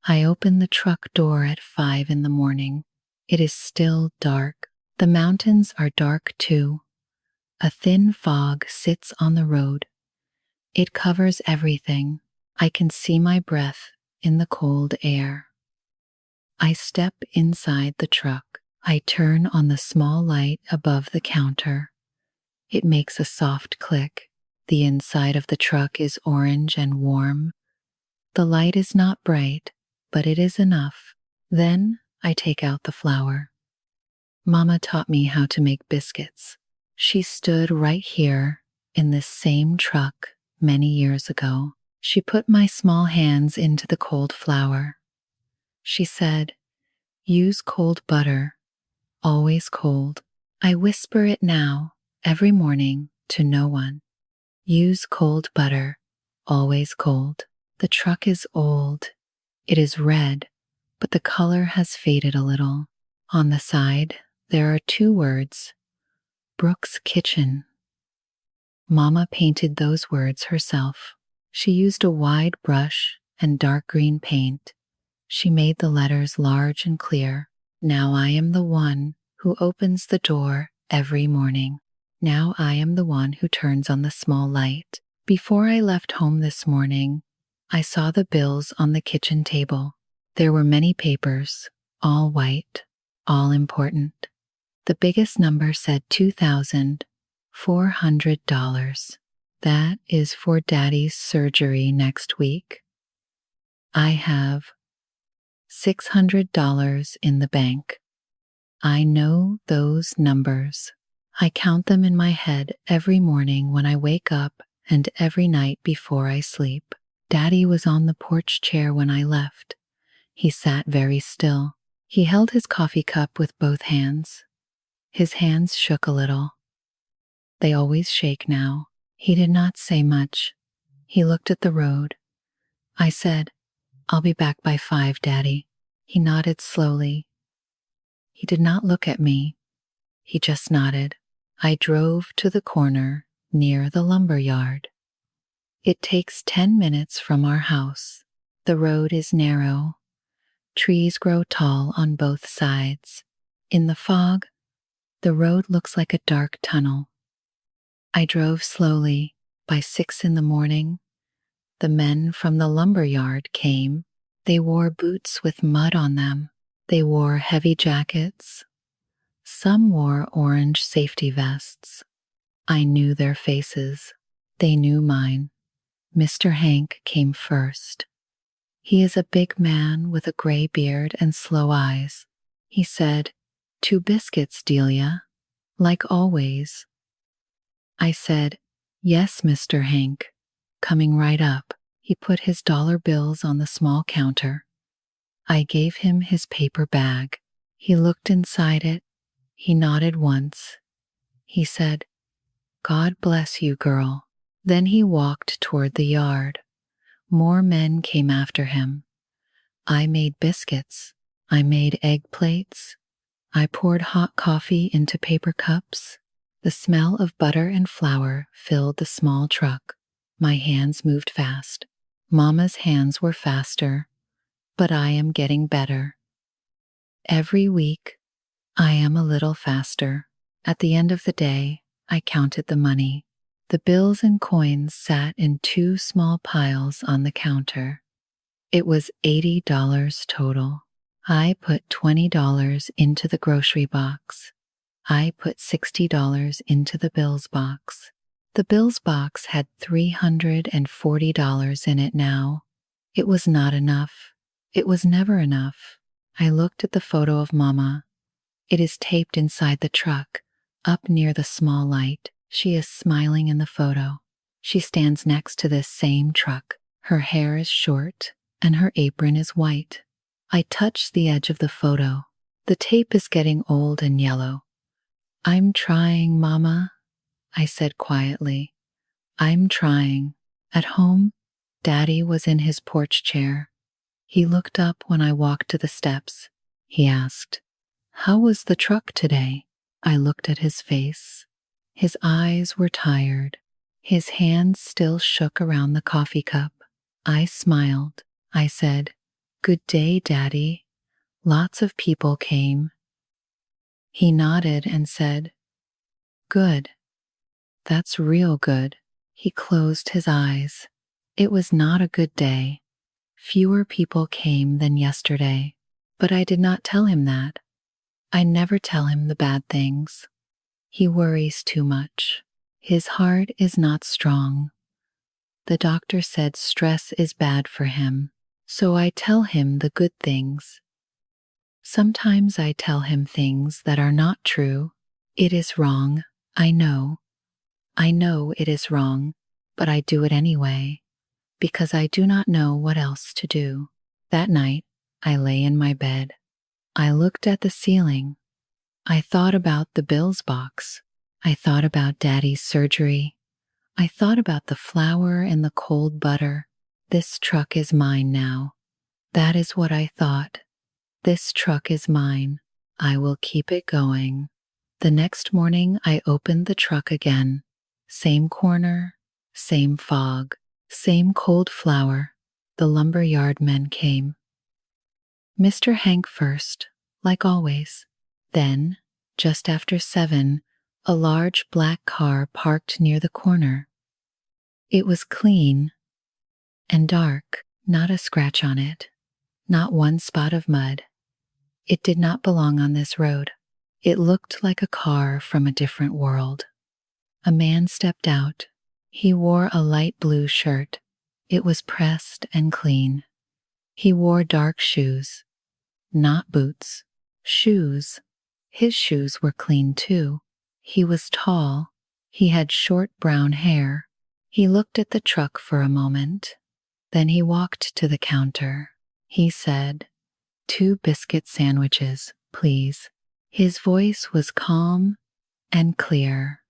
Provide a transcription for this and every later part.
I open the truck door at 5 in the morning. It is still dark. The mountains are dark too. A thin fog sits on the road. It covers everything. I can see my breath in the cold air. I step inside the truck. I turn on the small light above the counter. It makes a soft click. The inside of the truck is orange and warm. The light is not bright, but it is enough. Then I take out the flour. Mama taught me how to make biscuits. She stood right here in this same truck many years ago. She put my small hands into the cold flour. She said, "Use cold butter, always cold." I whisper it now, every morning, to no one. Use cold butter, always cold. The truck is old. It is red, but the color has faded a little. On the side, there are 2 words, Brooke's Kitchen. Mama painted those words herself. She used a wide brush and dark green paint. She made the letters large and clear. Now I am the one who opens the door every morning. Now I am the one who turns on the small light. Before I left home this morning, I saw the bills on the kitchen table. There were many papers, all white, all important. The biggest number said $2,400. That is for Daddy's surgery next week. I have $600 in the bank. I know those numbers. I count them in my head every morning when I wake up and every night before I sleep. Daddy was on the porch chair when I left. He sat very still. He held his coffee cup with both hands. His hands shook a little. They always shake now. He did not say much. He looked at the road. I said, "I'll be back by 5, Daddy." He nodded slowly. He did not look at me. He just nodded. I drove to the corner near the lumber yard. It takes 10 minutes from our house. The road is narrow. Trees grow tall on both sides. In the fog, the road looks like a dark tunnel. I drove slowly. By 6 in the morning, the men from the lumber yard came. They wore boots with mud on them. They wore heavy jackets. Some wore orange safety vests. I knew their faces. They knew mine. Mr. Hank came first. He is a big man with a gray beard and slow eyes. He said, "2 biscuits, Delia, like always." I said, "Yes, Mr. Hank." Coming right up, he put his dollar bills on the small counter. I gave him his paper bag. He looked inside it. He nodded once. He said, "God bless you, girl." Then he walked toward the yard. More men came after him. I made biscuits. I made egg plates. I poured hot coffee into paper cups. The smell of butter and flour filled the small truck. My hands moved fast. Mama's hands were faster, but I am getting better. Every week, I am a little faster. At the end of the day, I counted the money. The bills and coins sat in 2 small piles on the counter. It was $80 total. I put $20 into the grocery box. I put $60 into the bills box. The bills box had $340 in it now. It was not enough. It was never enough. I looked at the photo of Mama. It is taped inside the truck, up near the small light. She is smiling in the photo. She stands next to this same truck. Her hair is short and her apron is white. I touch the edge of the photo. The tape is getting old and yellow. "I'm trying, Mama," I said quietly. "I'm trying." At home, Daddy was in his porch chair. He looked up when I walked to the steps. He asked, "How was the truck today?" I looked at his face. His eyes were tired. His hands still shook around the coffee cup. I smiled. I said, Good day, Daddy. Lots of people came. He nodded and said, Good. That's real good. He closed his eyes. It was not a good day. Fewer people came than yesterday, but I did not tell him that. I never tell him the bad things. He worries too much. His heart is not strong. The doctor said stress is bad for him, so I tell him the good things. Sometimes I tell him things that are not true. It is wrong, I know. I know it is wrong, but I do it anyway, because I do not know what else to do. That night, I lay in my bed. I looked at the ceiling. I thought about the bills box. I thought about Daddy's surgery. I thought about the flour and the cold butter. This truck is mine now. That is what I thought. This truck is mine. I will keep it going. The next morning, I opened the truck again. Same corner, same fog, same cold flour. The lumberyard men came. Mr. Hank first, like always. Then, just after 7, a large black car parked near the corner. It was clean and dark, not a scratch on it, not one spot of mud. It did not belong on this road. It looked like a car from a different world. A man stepped out. He wore a light blue shirt. It was pressed and clean. He wore dark shoes, not boots, shoes. His shoes were clean too. He was tall. He had short brown hair. He looked at the truck for a moment. Then he walked to the counter. He said, 2 biscuit sandwiches, please. His voice was calm and clear.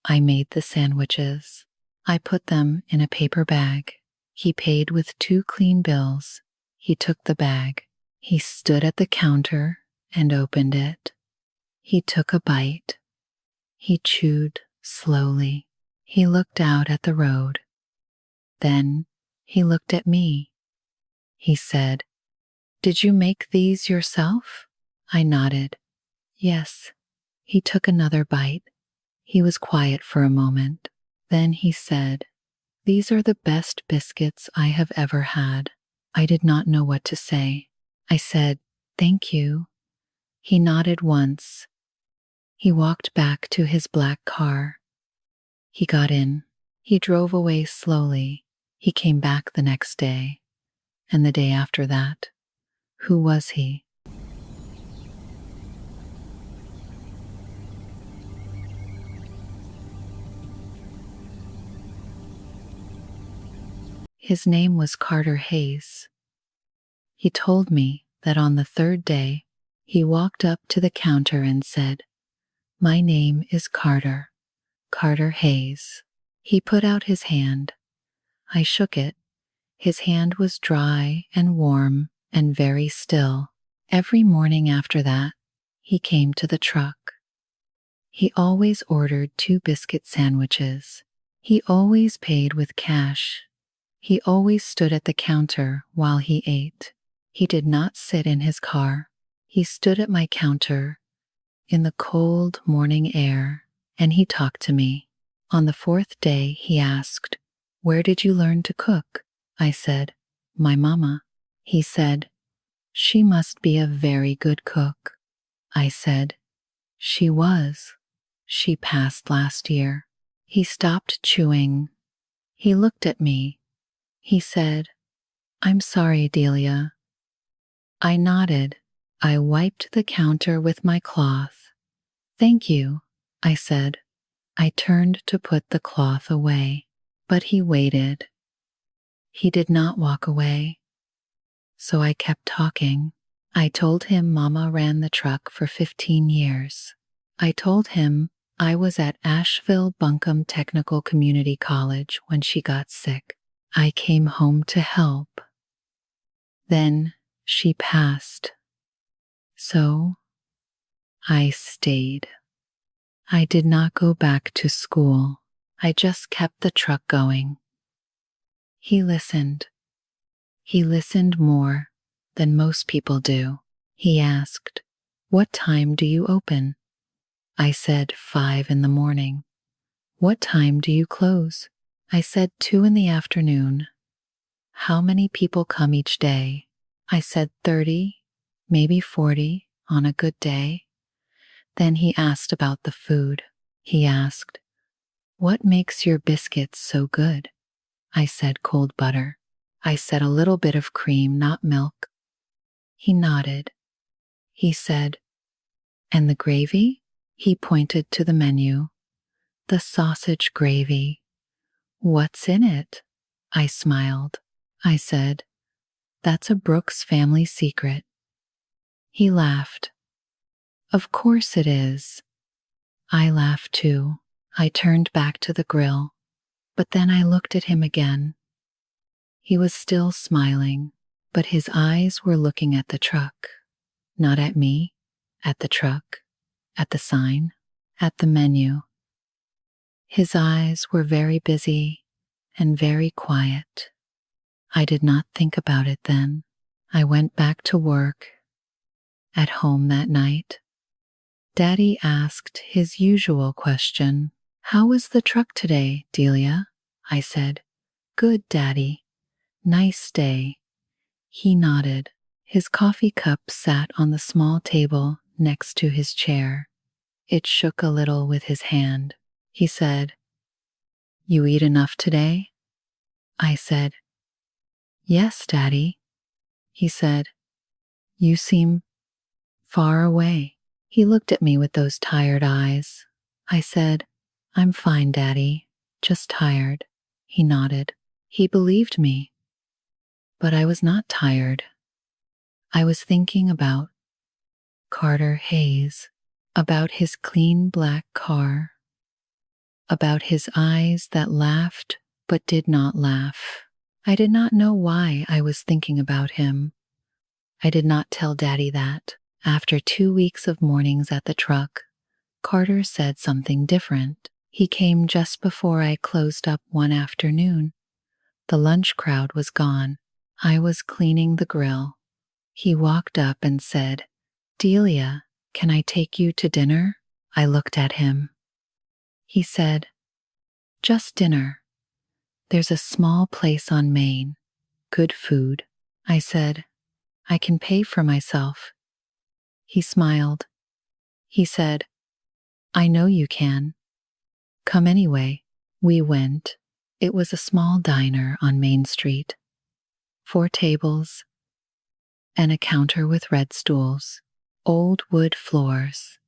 I made the sandwiches. I put them in a paper bag. He paid with 2 clean bills. He took the bag. He stood at the counter and opened it. He took a bite. He chewed slowly. He looked out at the road. Then he looked at me. He said, Did you make these yourself? I nodded. Yes. He took another bite. He was quiet for a moment. Then he said, These are the best biscuits I have ever had. I did not know what to say. I said, Thank you. He nodded once. He walked back to his black car. He got in. He drove away slowly. He came back the next day, and the day after that. Who was he? His name was Carter Hayes. He told me that on the 3rd day, he walked up to the counter and said, My name is Carter, Carter Hayes. He put out his hand. I shook it. His hand was dry and warm and very still. Every morning after that, he came to the truck. He always ordered 2 biscuit sandwiches. He always paid with cash. He always stood at the counter while he ate. He did not sit in his car. He stood at my counter in the cold morning air, and he talked to me. On the 4th day, he asked, Where did you learn to cook? I said, My mama. He said, She must be a very good cook. I said, She was. She passed last year. He stopped chewing. He looked at me. He said, I'm sorry, Delia. I nodded. I wiped the counter with my cloth. Thank you, I said. I turned to put the cloth away, but he waited. He did not walk away. So I kept talking. I told him Mama ran the truck for 15 years. I told him I was at Asheville Buncombe Technical Community College when she got sick. I came home to help. Then she passed. So I stayed. I did not go back to school. I just kept the truck going. He listened. He listened more. than most people do. He asked, "What time do you open?" I said, 5 in the morning. "What time do you close?" I said, 2 in the afternoon. "How many people come each day?" I said, 30, maybe 40 on a good day. Then he asked about the food. He asked, "What makes your biscuits so good?" I said, "Cold butter." I said, "A little bit of cream, not milk." He nodded. He said, "And the gravy?" He pointed to the menu. "The sausage gravy." "What's in it?" I smiled. I said, "That's a Brooks family secret." He laughed. "Of course it is." I laughed too. I turned back to the grill, but then I looked at him again. He was still smiling, but his eyes were looking at the truck. Not at me, at the truck, at the sign, at the menu. His eyes were very busy and very quiet. I did not think about it then. I went back to work. At home that night, Daddy asked his usual question. "How was the truck today, Delia?" I said, "Good, Daddy. Nice day." He nodded. His coffee cup sat on the small table next to his chair. It shook a little with his hand. He said, "You eat enough today?" I said, "Yes, Daddy." He said, "You seem far away." He looked at me with those tired eyes. I said, "I'm fine, Daddy, just tired." He nodded. He believed me. But I was not tired. I was thinking about Carter Hayes, about his clean black car, about his eyes that laughed but did not laugh. I did not know why I was thinking about him. I did not tell Daddy that. After 2 weeks of mornings at the truck, Carter said something different. He came just before I closed up one afternoon. The lunch crowd was gone. I was cleaning the grill. He walked up and said, "Delia, can I take you to dinner?" I looked at him. He said, "Just dinner. There's a small place on Main. Good food." I said, "I can pay for myself." He smiled. He said, "I know you can. Come anyway." We went. It was a small diner on Main Street. 4 tables and a counter with red stools, old wood floors.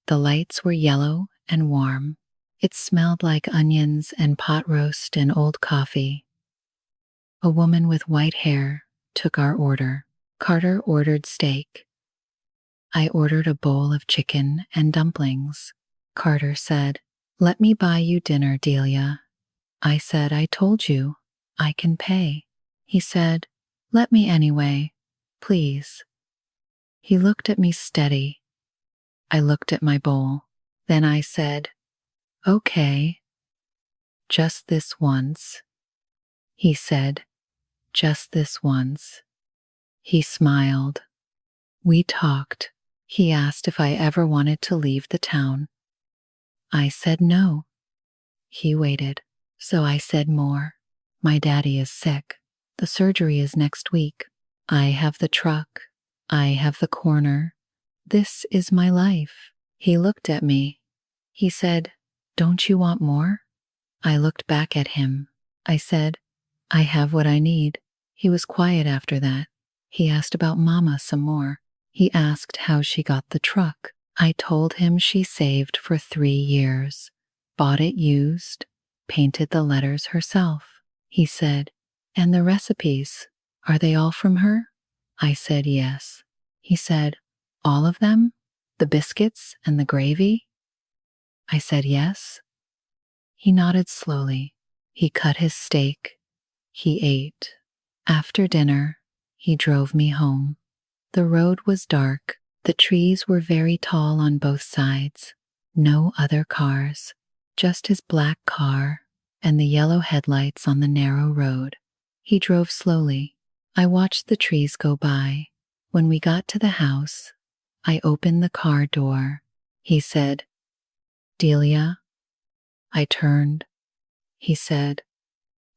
The lights were yellow and warm. It smelled like onions and pot roast and old coffee. A woman with white hair took our order. Carter ordered steak. I ordered a bowl of chicken and dumplings. Carter said, "Let me buy you dinner, Delia." I said, "I told you, I can pay." He said, "Let me anyway, please." He looked at me steady. I looked at my bowl. Then I said, "Okay, just this once." He said, "Just this once." He smiled. We talked. He asked if I ever wanted to leave the town. I said no. He waited. So I said more. "My daddy is sick. The surgery is next week. I have the truck. I have the corner. This is my life." He looked at me. He said, "Don't you want more?" I looked back at him. I said, "I have what I need." He was quiet after that. He asked about Mama some more. He asked how she got the truck. I told him she saved for 3 years, bought it used, painted the letters herself. He said, "And the recipes, are they all from her?" I said yes. He said, "All of them? The biscuits and the gravy?" I said yes. He nodded slowly. He cut his steak. He ate. After dinner, he drove me home. The road was dark. The trees were very tall on both sides. No other cars, just his black car and the yellow headlights on the narrow road. He drove slowly. I watched the trees go by. When we got to the house, I opened the car door. He said, "Delia?" I turned. He said,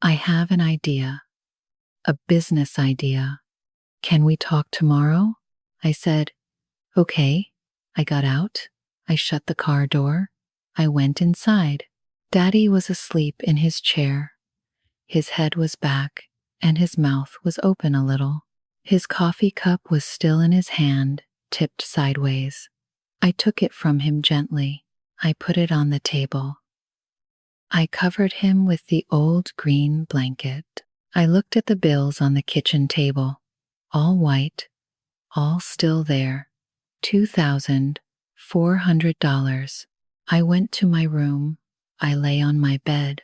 "I have an idea. A business idea. Can we talk tomorrow?" I said, "Okay." I got out. I shut the car door. I went inside. Daddy was asleep in his chair. His head was back and his mouth was open a little. His coffee cup was still in his hand, tipped sideways. I took it from him gently. I put it on the table. I covered him with the old green blanket. I looked at the bills on the kitchen table. All white, all still there. $2,400. I went to my room. I lay on my bed.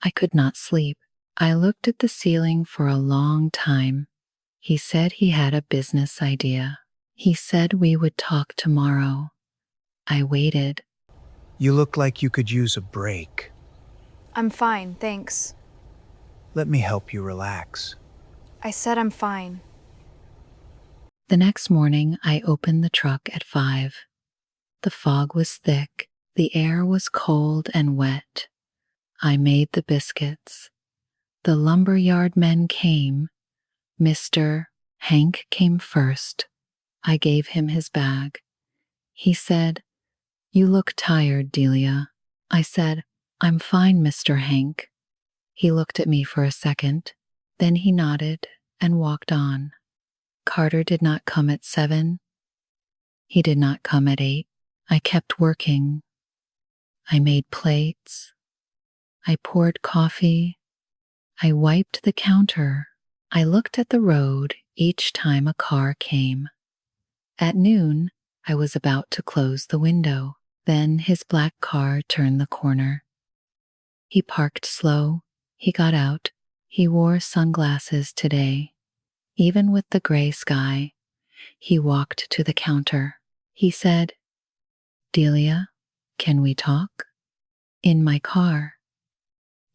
I could not sleep. I looked at the ceiling for a long time. He said he had a business idea. He said we would talk tomorrow. I waited. You look like you could use a break. I'm fine, thanks. Let me help you relax. I said I'm fine. The next morning, I opened the truck at 5. The fog was thick. The air was cold and wet. I made the biscuits. The lumberyard men came. Mr. Hank came first. I gave him his bag. He said, "You look tired, Delia." I said, "I'm fine, Mr. Hank." He looked at me for a second. Then he nodded and walked on. Carter did not come at 7. He did not come at 8. I kept working. I made plates. I poured coffee. I wiped the counter. I looked at the road each time a car came. At noon, I was about to close the window. Then his black car turned the corner. He parked slow. He got out. He wore sunglasses today. Even with the gray sky, he walked to the counter. He said, "Delia, can we talk?" In my car.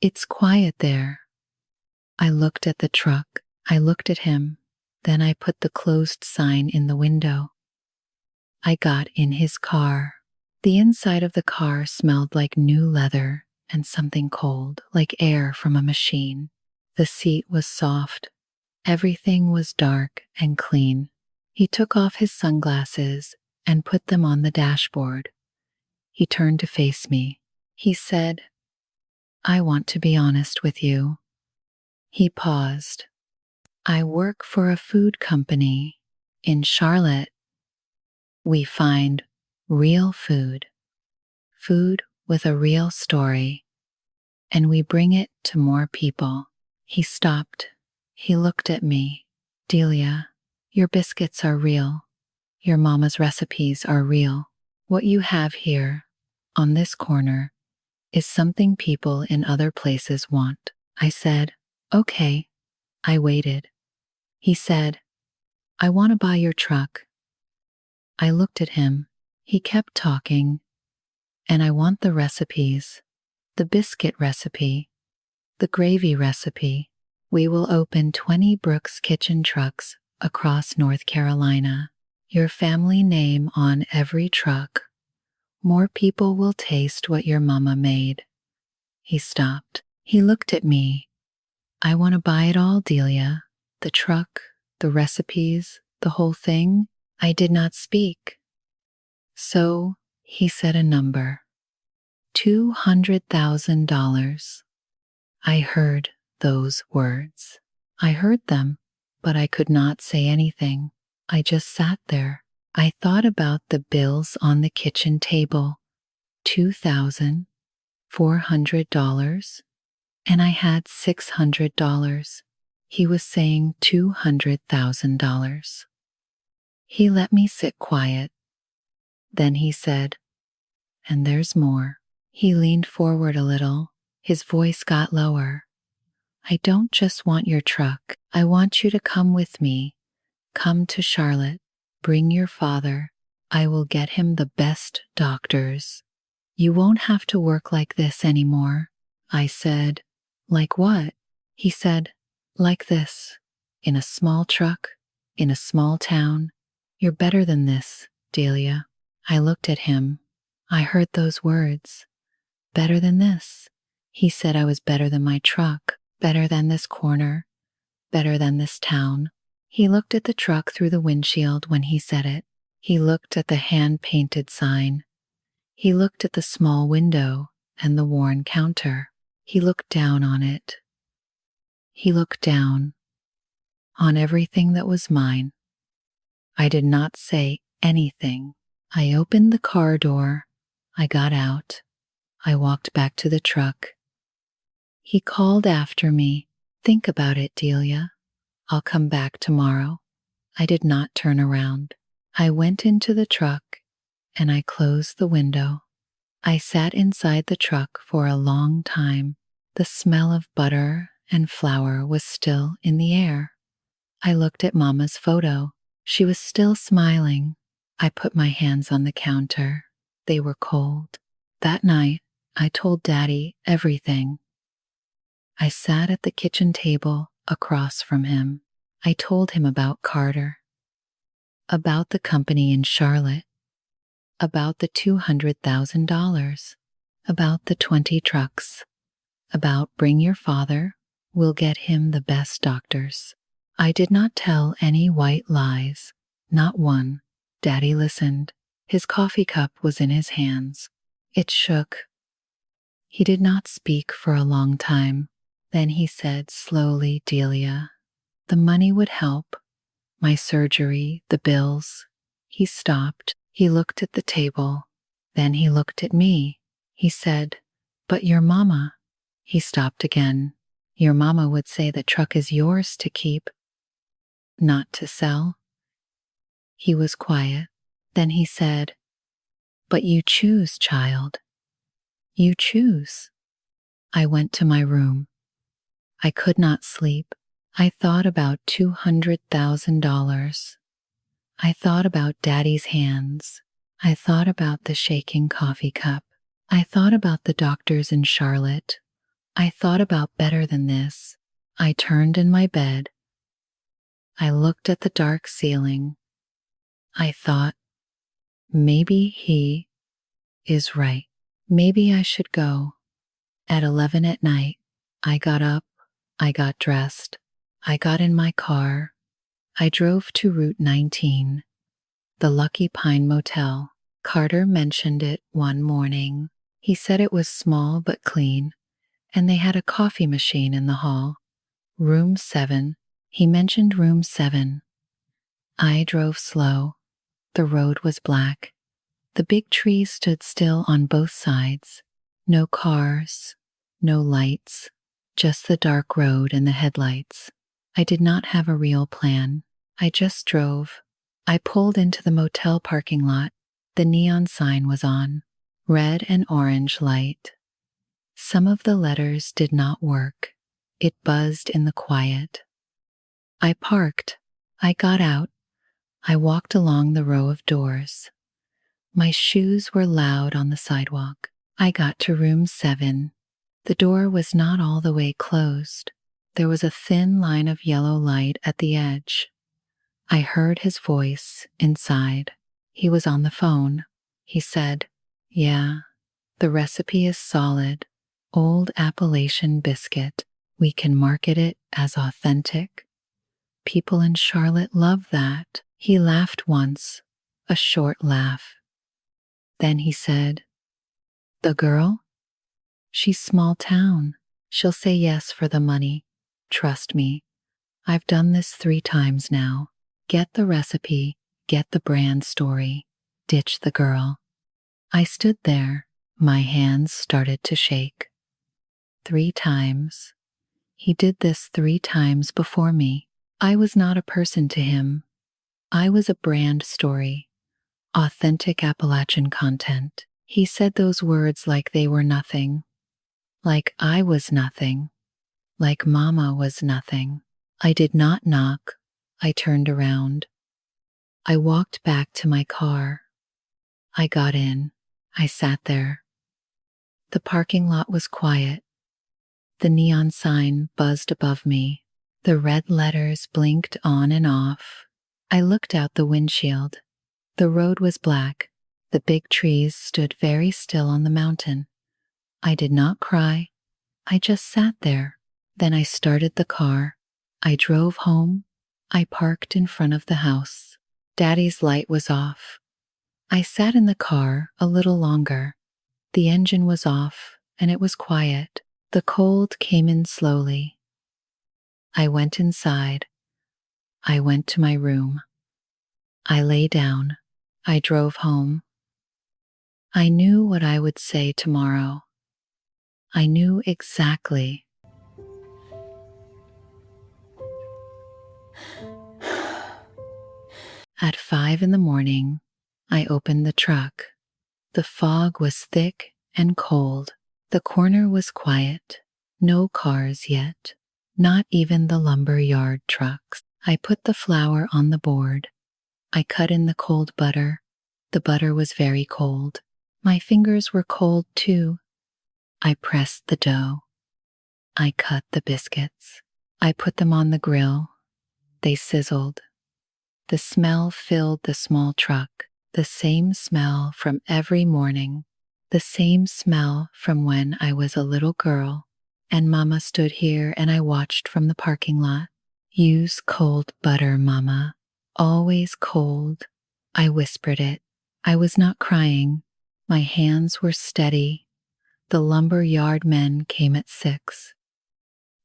"It's quiet there." I looked at the truck. I looked at him. Then I put the closed sign in the window. I got in his car. The inside of the car smelled like new leather and something cold, like air from a machine. The seat was soft. Everything was dark and clean. He took off his sunglasses and put them on the dashboard. He turned to face me. He said, "I want to be honest with you." He paused. "I work for a food company in Charlotte. We find real food, food with a real story, and we bring it to more people." He stopped. He looked at me. "Delia, your biscuits are real. Your mama's recipes are real. What you have here, on this corner, is something people in other places want." I said, "Okay." I waited. He said, "I want to buy your truck." I looked at him. He kept talking. "And I want the recipes. The biscuit recipe. The gravy recipe. We will open 20 Brooks Kitchen trucks across North Carolina. Your family name on every truck. More people will taste what your mama made." He stopped. He looked at me. "I want to buy it all, Delia. The truck, the recipes, the whole thing." I did not speak. So he said a number. $200,000. I heard those words. I heard them, but I could not say anything. I just sat there. I thought about the bills on the kitchen table. $2,400. And I had $600. He was saying $200,000. He let me sit quiet. Then he said, "And there's more." He leaned forward a little. His voice got lower. "I don't just want your truck. I want you to come with me. Come to Charlotte. Bring your father. I will get him the best doctors. You won't have to work like this anymore." I said, "Like what?" He said, "Like this. in a small truck, in a small town. You're better than this, Delia. I looked at him. I heard those words. Better than this. He said I was better than my truck, better than this corner, better than this town. He looked at the truck through the windshield when he said it. He looked at the hand-painted sign. He looked at the small window and the worn counter. He looked down on it. He looked down on everything that was mine. I did not say anything. I opened the car door. I got out. I walked back to the truck. He called after me. Think about it, Delia. I'll come back tomorrow. I did not turn around. I went into the truck and I closed the window. I sat inside the truck for a long time. The smell of butter and flour was still in the air. I looked at Mama's photo. She was still smiling. I put my hands on the counter. They were cold. That night, I told Daddy everything. I sat at the kitchen table across from him. I told him about Carter, about the company in Charlotte, about the $200,000, about the 20 trucks, about bring your father, we'll get him the best doctors. I did not tell any white lies, not one. Daddy listened. His coffee cup was in his hands. It shook. He did not speak for a long time. Then he said slowly, Delia, the money would help. My surgery, the bills. He stopped. He looked at the table. Then he looked at me. He said, but your mama. He stopped again. Your mama would say the truck is yours to keep, not to sell. He was quiet. Then he said, but you choose, child. You choose. I went to my room. I could not sleep. I thought about $200,000. I thought about Daddy's hands. I thought about the shaking coffee cup. I thought about the doctors in Charlotte. I thought about better than this. I turned in my bed. I looked at the dark ceiling. I thought, maybe he is right. Maybe I should go. At 11 at night, I got up, I got dressed, I got in my car. I drove to Route 19, the Lucky Pine Motel. Carter mentioned it one morning. He said it was small but clean, and they had a coffee machine in the hall. Room 7. He mentioned room 7. I drove slow. The road was black. The big trees stood still on both sides. No cars, no lights, just the dark road and the headlights. I did not have a real plan. I just drove. I pulled into the motel parking lot. The neon sign was on, red and orange light. Some of the letters did not work. It buzzed in the quiet. I parked. I got out. I walked along the row of doors. My shoes were loud on the sidewalk. I got to room 7. The door was not all the way closed. There was a thin line of yellow light at the edge. I heard his voice inside. He was on the phone. He said, yeah, the recipe is solid. Old Appalachian biscuit. We can market it as authentic. People in Charlotte love that. He laughed once, a short laugh. Then he said, the girl? She's small town. She'll say yes for the money. Trust me. I've done this 3 times now. Get the recipe, get the brand story, ditch the girl. I stood there. My hands started to shake. 3 times. He did this 3 times before me. I was not a person to him. I was a brand story. Authentic Appalachian content. He said those words like they were nothing. Like I was nothing. Like Mama was nothing. I did not knock. I turned around. I walked back to my car. I got in. I sat there. The parking lot was quiet. The neon sign buzzed above me. The red letters blinked on and off. I looked out the windshield. The road was black. The big trees stood very still on the mountain. I did not cry. I just sat there. Then I started the car. I drove home. I parked in front of the house. Daddy's light was off. I sat in the car a little longer. The engine was off and it was quiet. The cold came in slowly. I went inside. I went to my room. I lay down. I drove home. I knew what I would say tomorrow. I knew exactly. At 5 in the morning, I opened the truck. The fog was thick and cold. The corner was quiet. No cars yet. Not even the lumber yard trucks. I put the flour on the board. I cut in the cold butter. The butter was very cold. My fingers were cold too. I pressed the dough. I cut the biscuits. I put them on the grill. They sizzled. The smell filled the small truck, the same smell from every morning, the same smell from when I was a little girl, and Mama stood here and I watched from the parking lot. Use cold butter, Mama. Always cold. I whispered it. I was not crying. My hands were steady. The lumber yard men came at 6.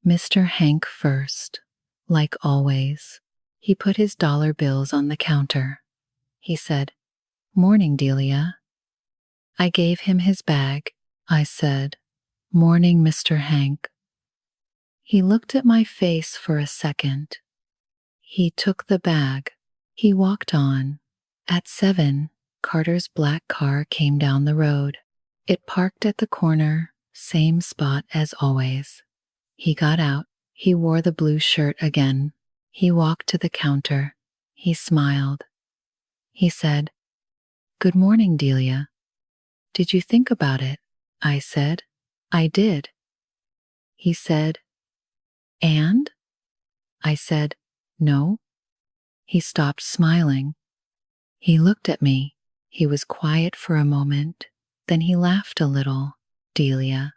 Mr. Hank first, like always. He put his dollar bills on the counter. He said, "Morning, Delia." I gave him his bag. I said, "Morning, Mr. Hank." He looked at my face for a second. He took the bag. He walked on. At 7, Carter's black car came down the road. It parked at the corner, same spot as always. He got out. He wore the blue shirt again. He walked to the counter. He smiled. He said, "Good morning, Delia. Did you think about it?" I said, "I did." He said, "And?" I said, "No." He stopped smiling. He looked at me. He was quiet for a moment. Then he laughed a little. "Delia,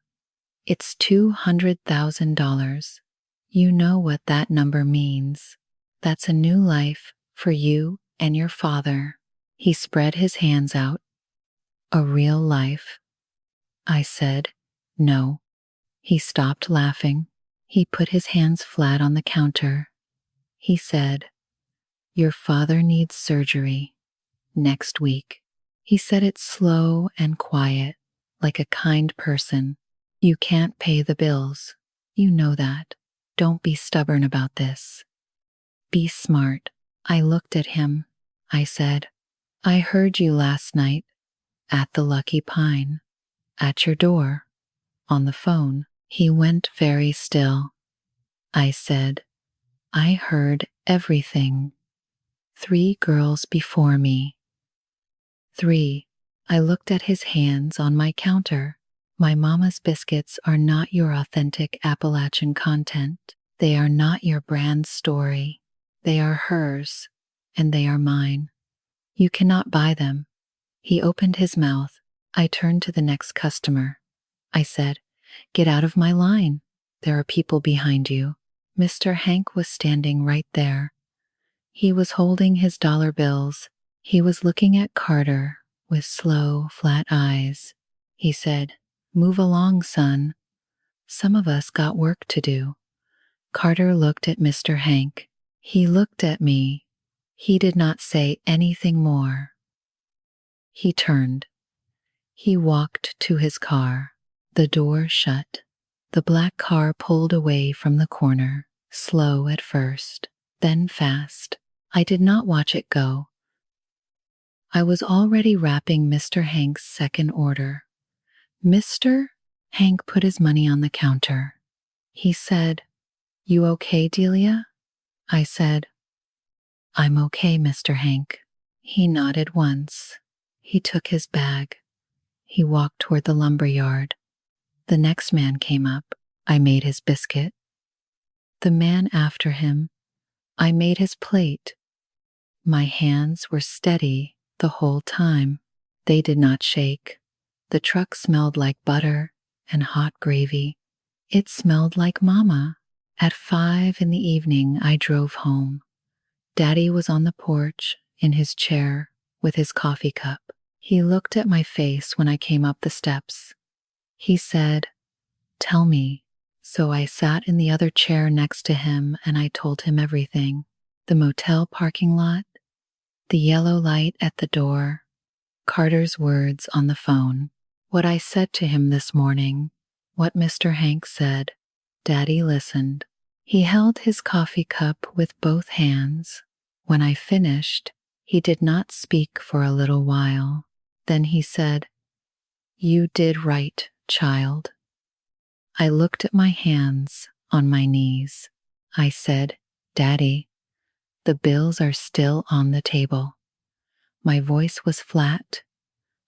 it's $200,000. You know what that number means. That's a new life for you and your father." He spread his hands out. "A real life?" I said, "No." He stopped laughing. He put his hands flat on the counter. He said, "Your father needs surgery next week." He said it slow and quiet, like a kind person. "You can't pay the bills. You know that. Don't be stubborn about this. Be smart." I looked at him. I said, "I heard you last night at the Lucky Pine, at your door, on the phone." He went very still. I said, "I heard everything. 3 girls before me." 3. I looked at his hands on my counter. "My mama's biscuits are not your authentic Appalachian content. They are not your brand story. They are hers, and they are mine. You cannot buy them." He opened his mouth. I turned to the next customer. I said, "Get out of my line. There are people behind you." Mr. Hank was standing right there. He was holding his dollar bills. He was looking at Carter with slow, flat eyes. He said, "Move along, son. Some of us got work to do." Carter looked at Mr. Hank. He looked at me. He did not say anything more. He turned. He walked to his car. The door shut. The black car pulled away from the corner, slow at first, then fast. I did not watch it go. I was already wrapping Mr. Hank's second order. Mr. Hank put his money on the counter. He said, "You okay, Delia?" I said, "I'm okay, Mr. Hank." He nodded once. He took his bag. He walked toward the lumber yard. The next man came up. I made his biscuit. The man after him. I made his plate. My hands were steady the whole time. They did not shake. The truck smelled like butter and hot gravy. It smelled like Mama. At 5 in the evening, I drove home. Daddy was on the porch in his chair with his coffee cup. He looked at my face when I came up the steps. He said, "Tell me." So I sat in the other chair next to him and I told him everything. The motel parking lot, the yellow light at the door, Carter's words on the phone, what I said to him this morning, what Mr. Hank said. Daddy listened. He held his coffee cup with both hands. When I finished, he did not speak for a little while. Then he said, "You did right, child." I looked at my hands on my knees. I said, "Daddy, the bills are still on the table." My voice was flat.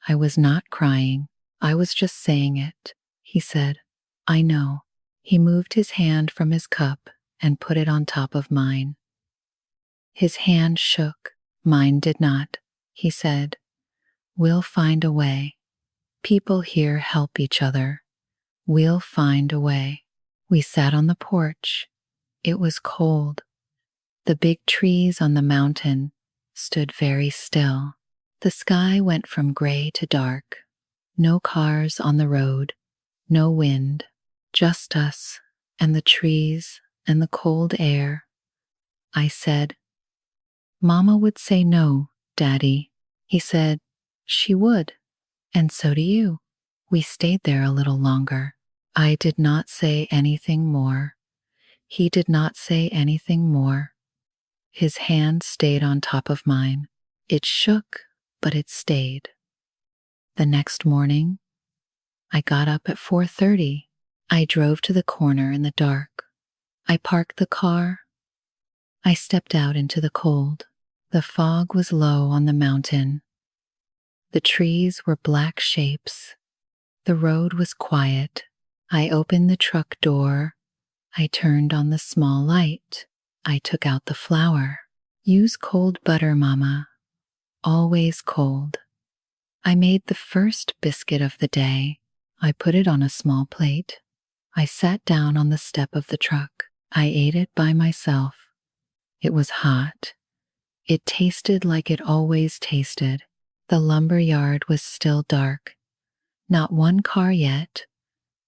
I was not crying. I was just saying it. He said, "I know." He moved his hand from his cup and put it on top of mine. His hand shook. Mine did not. He said, "We'll find a way. People here help each other. We'll find a way." We sat on the porch. It was cold. The big trees on the mountain stood very still. The sky went from gray to dark. No cars on the road, no wind, just us and the trees and the cold air. I said, "Mama would say no, Daddy." He said, "She would, and so do you." We stayed there a little longer. I did not say anything more. He did not say anything more. His hand stayed on top of mine. It shook, but it stayed. The next morning, I got up at 4:30. I drove to the corner in the dark. I parked the car. I stepped out into the cold. The fog was low on the mountain. The trees were black shapes. The road was quiet. I opened the truck door. I turned on the small light. I took out the flour. "Use cold butter, Mama. Always cold." I made the first biscuit of the day. I put it on a small plate. I sat down on the step of the truck. I ate it by myself. It was hot. It tasted like it always tasted. The lumber yard was still dark. Not one car yet,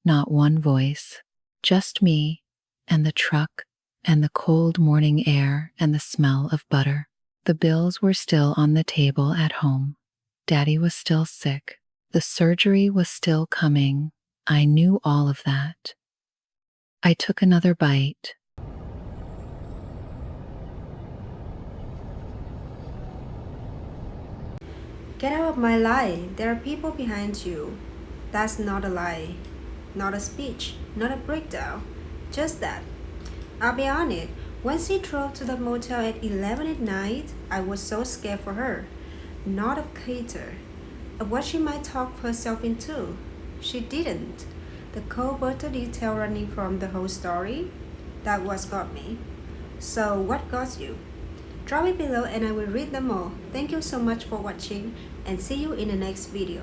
not one voice, just me and the truck and the cold morning air and the smell of butter. The bills were still on the table at home. Daddy was still sick. The surgery was still coming. I knew all of that. I took another bite. Get out of my lie. There are people behind you. That's not a lie. Not a speech. Not a breakdown. Just that. I'll be honest. When she drove to the motel at 11 at night, I was so scared for her. Not of Kater. Of what she might talk herself into. She didn't. The cold butter detail running from the whole story, that was got me. So what got you? Drop it below and I will read them all. Thank you so much for watching and see you in the next video.